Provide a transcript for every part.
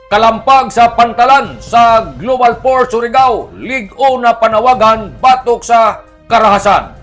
Kalampag sa pantalan sa Global Port Surigao, ligo na panawagan batok sa karahasan.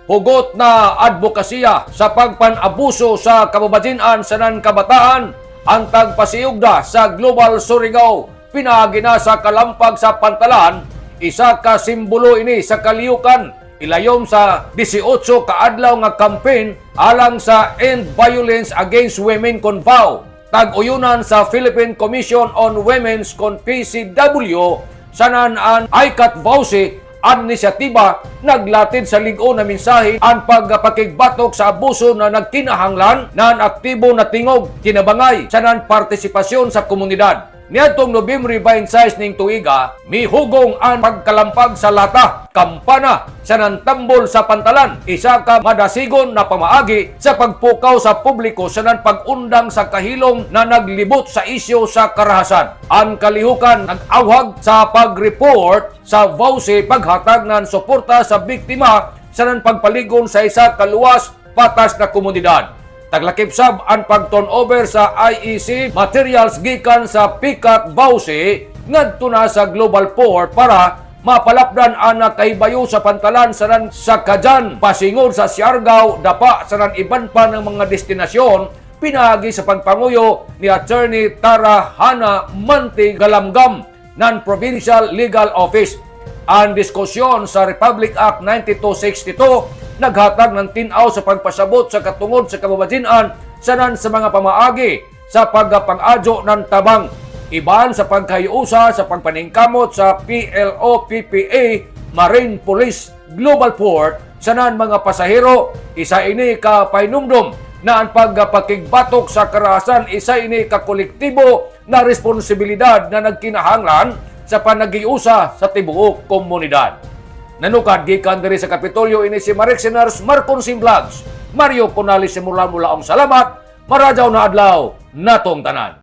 Hugot na advokasya sa pagpanabuso sa kababajinan sa kabataan, antag pasiugda sa Global Surigao, pinagi na sa kalampag sa pantalan, isa ka simbolo ini sa kaliyukan, ilayom sa 18 kaadlaw nga campaign alang sa End Violence Against Women Convow. Tag-uyunan sa Philippine Commission on Women's kon PCW sanan an ICAT Vauci ang inisyatiba naglatid sa ligo na mensahe ang pagpakigbatok sa abuso na nagkinahanglan na aktibo na tingog kinabangay sanan partisipasyon sa komunidad. Niadtong Nobyembre 26 ning tuiga, mihugong ang pagkalampag sa lata, kampana sa nantambol sa pantalan, isa ka madasigon na pamaagi sa pagpukaw sa publiko sa pag-undang sa kahilom na naglibot sa isyo sa karahasan. Ang kalihukan nag-awhag sa pag-report sa Vauci paghatag ng suporta sa biktima sa pagpaligon sa isa kaluwas patas na komunidad. Taglakip sab ang pag-turnover sa IEC materials gikan sa Picat Vauci ngadto na sa Global Port para mapalapdan ang kahibayo sa pantalan sa Kajan, pasingod sa Siargao, dapa sa iban pa ng mga destinasyon, pinagi sa pagpanguyo ni Attorney Tara Hana Manti Galamgam ng Provincial Legal Office. Ang diskusyon sa Republic Act 9262 naghatag ng tinaw sa pagpasabot sa katungod sa kababajinan sanan sa mga pamaagi sa pagpang-adyo ng tabang, iban sa pagkayusa sa pagpaningkamot sa PLO PPA Marine Police Global Port sanan mga pasahero. Isa ini ka painumdum na ang pagpakigbatok sa karahasan, isa ini ka kolektibo na responsibilidad na nagkinahanglan sa panagiusa sa tibuok komunidad. Nanukad gikan diri sa Kapitolyo ini si Marixiners Marconsin Vlogs. Mario Conali simula ang salamat. Marajaw na adlaw natong tanan.